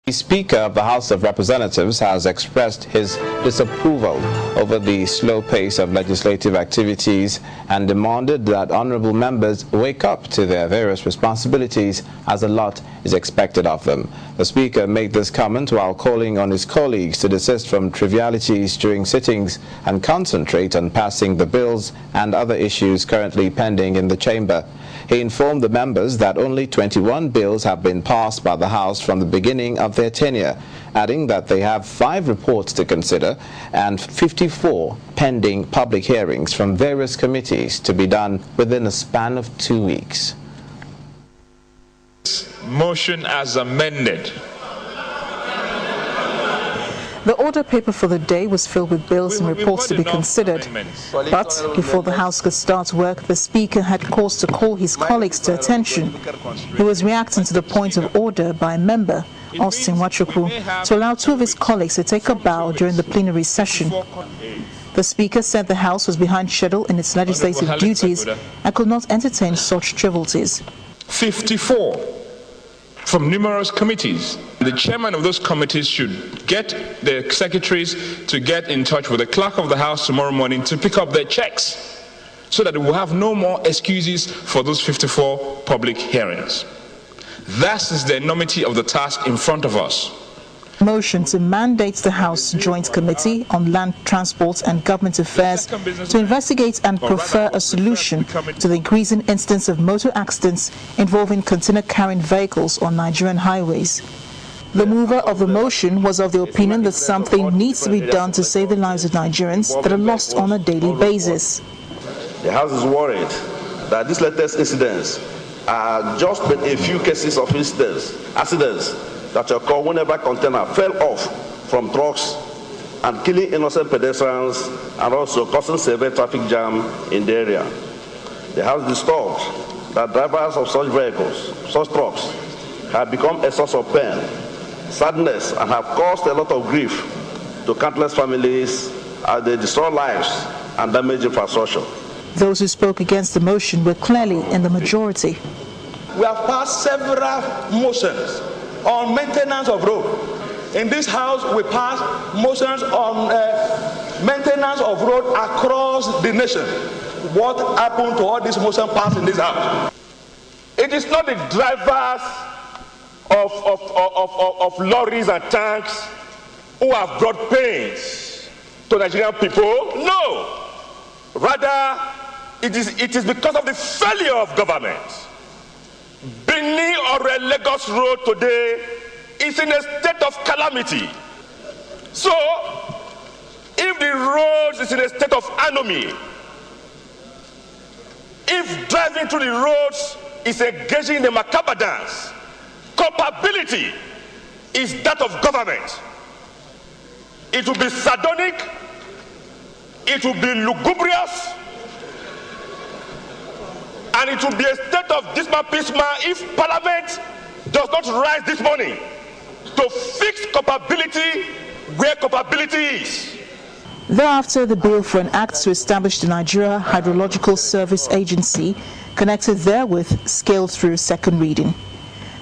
The Speaker of the House of Representatives has expressed his disapproval over the slow pace of legislative activities and demanded that honorable members wake up to their various responsibilities, as a lot is expected of them. The Speaker made this comment while calling on his colleagues to desist from trivialities during sittings and concentrate on passing the bills and other issues currently pending in the chamber. He informed the members that only 21 bills have been passed by the House from the beginning of their tenure, adding that they have 5 reports to consider and 54 pending public hearings from various committees to be done within a span of 2 weeks. Motion as amended. The order paper for the day was filled with bills and reports to be considered. But before the House could start work, the Speaker had cause to call his colleagues to attention. He was reacting to the point of order by a member, Austin Wachukwu, to allow 2 of his colleagues to take a bow during the plenary session. The Speaker said the House was behind schedule in its legislative duties and could not entertain such trivialities. 54 from numerous committees. The chairman of those committees should get the secretaries to get in touch with the clerk of the House tomorrow morning to pick up their checks, so that we will have no more excuses for those 54 public hearings. That is the enormity of the task in front of us. Motion to mandate the House Joint Committee on Land Transport and Government Affairs to investigate and prefer a solution to the increasing incidence of motor accidents involving container-carrying vehicles on Nigerian highways. The mover of the motion was of the opinion that something needs to be done to save the lives of Nigerians that are lost on a daily basis. The House is worried that these latest incidents are just a few cases of accidents that occur whenever container fell off from trucks and killing innocent pedestrians and also causing severe traffic jam in the area. The House is disturbed that drivers of such vehicles, such trucks, have become a source of pain, sadness, and have caused a lot of grief to countless families as they destroy lives and damage infrastructure. Those who spoke against the motion were clearly in the majority. We have passed several motions on maintenance of road. In this House, we passed motions on maintenance of road across the nation. What happened to all these motions passed in this House? It is not the drivers of lorries and tanks who have brought pains to Nigerian people. No. Rather, it is because of the failure of government. Benin or Lagos Road today is in a state of calamity. So, if the road is in a state of anomy, if driving through the roads is engaging in the macabre dance, culpability is that of government. It will be sardonic, it will be lugubrious, and it will be a state of dismal if Parliament does not rise this morning to fix culpability where culpability is. Thereafter, the bill for an act to establish the Nigeria Hydrological Service Agency connected therewith scaled through second reading.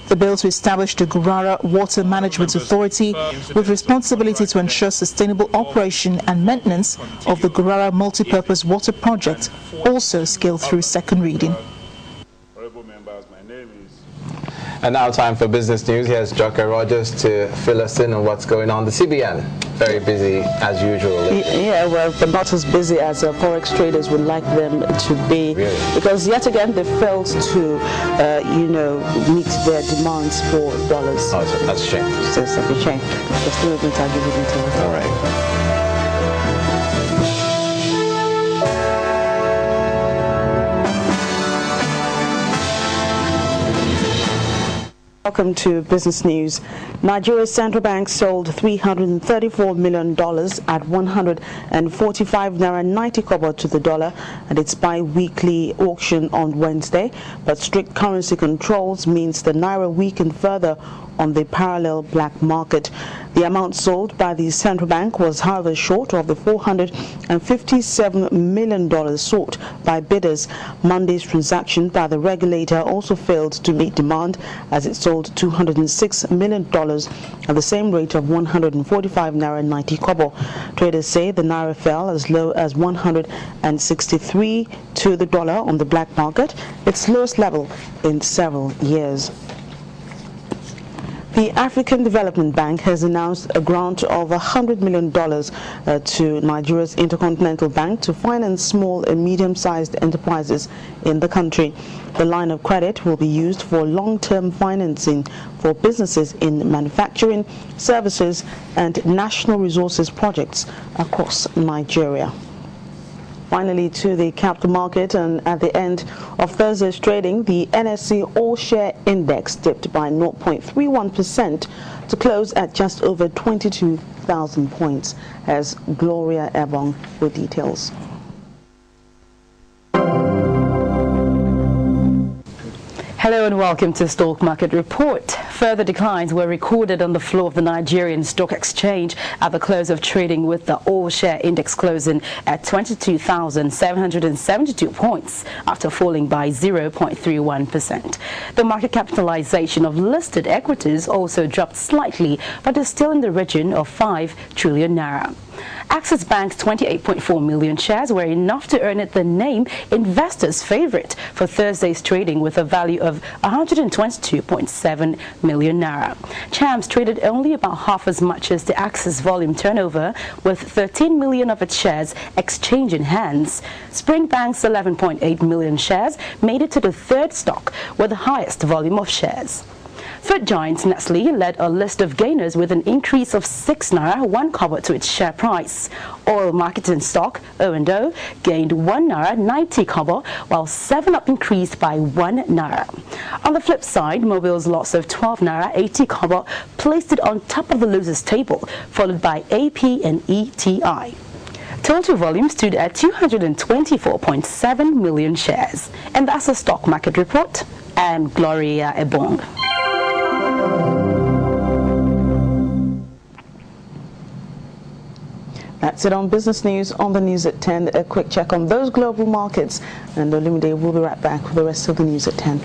The bill to establish the Gurara Water Management Authority with responsibility to ensure sustainable operation and maintenance of the Gurara Multipurpose Water Project also scaled through second reading. And now time for business news. Here's Joker Rogers to fill us in on what's going on. The CBN, very busy as usual. Yeah, well, but not as busy as forex traders would like them to be. Really? Because yet again they failed to, meet their demands for dollars. Oh, so that's a shame. So it's like a shame. They're still going to argue with it. All right. Welcome to Business News. Nigeria's central bank sold $334 million at 145 naira 90 kobo to the dollar at its bi-weekly auction on Wednesday, but strict currency controls means the naira weakened further on the parallel black market. The amount sold by the central bank was, however, short of the $457 million sought by bidders. Monday's transaction by the regulator also failed to meet demand, as it sold $206 million at the same rate of 145 naira 90 kobo. Traders say the naira fell as low as 163 to the dollar on the black market, its lowest level in several years. The African Development Bank has announced a grant of $100 million to Nigeria's Intercontinental Bank to finance small and medium-sized enterprises in the country. The line of credit will be used for long-term financing for businesses in manufacturing, services, and national resources projects across Nigeria. Finally, to the capital market, and at the end of Thursday's trading, the NSE All-Share Index dipped by 0.31% to close at just over 22,000 points. As Gloria Ebong with details. Hello and welcome to Stock Market Report. Further declines were recorded on the floor of the Nigerian Stock Exchange at the close of trading, with the all-share index closing at 22,772 points after falling by 0.31%. The market capitalization of listed equities also dropped slightly, but is still in the region of 5 trillion naira. Axis Bank's 28.4 million shares were enough to earn it the name investors' favorite for Thursday's trading, with a value of 122.7 million naira. Chams traded only about half as much as the Axis volume turnover, with 13 million of its shares exchanging hands. Spring Bank's 11.8 million shares made it to the third stock with the highest volume of shares. Food giant Nestle led a list of gainers with an increase of 6 naira 1 kobo to its share price. Oil marketing stock O&O gained 1 naira 90 kobo, while 7-Up increased by 1 naira. On the flip side, Mobil's loss of 12 naira 80 kobo placed it on top of the losers table, followed by AP and ETI. Total volume stood at 224.7 million shares. And that's a stock market report. I'm Gloria Ebong. That's it on business news. On the news at 10, a quick check on those global markets, and Olumide will be right back with the rest of the news at 10.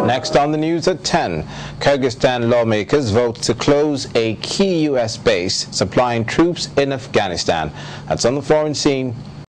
Next on the news at 10, Kyrgyzstan lawmakers vote to close a key U.S. base supplying troops in Afghanistan. That's on the foreign scene.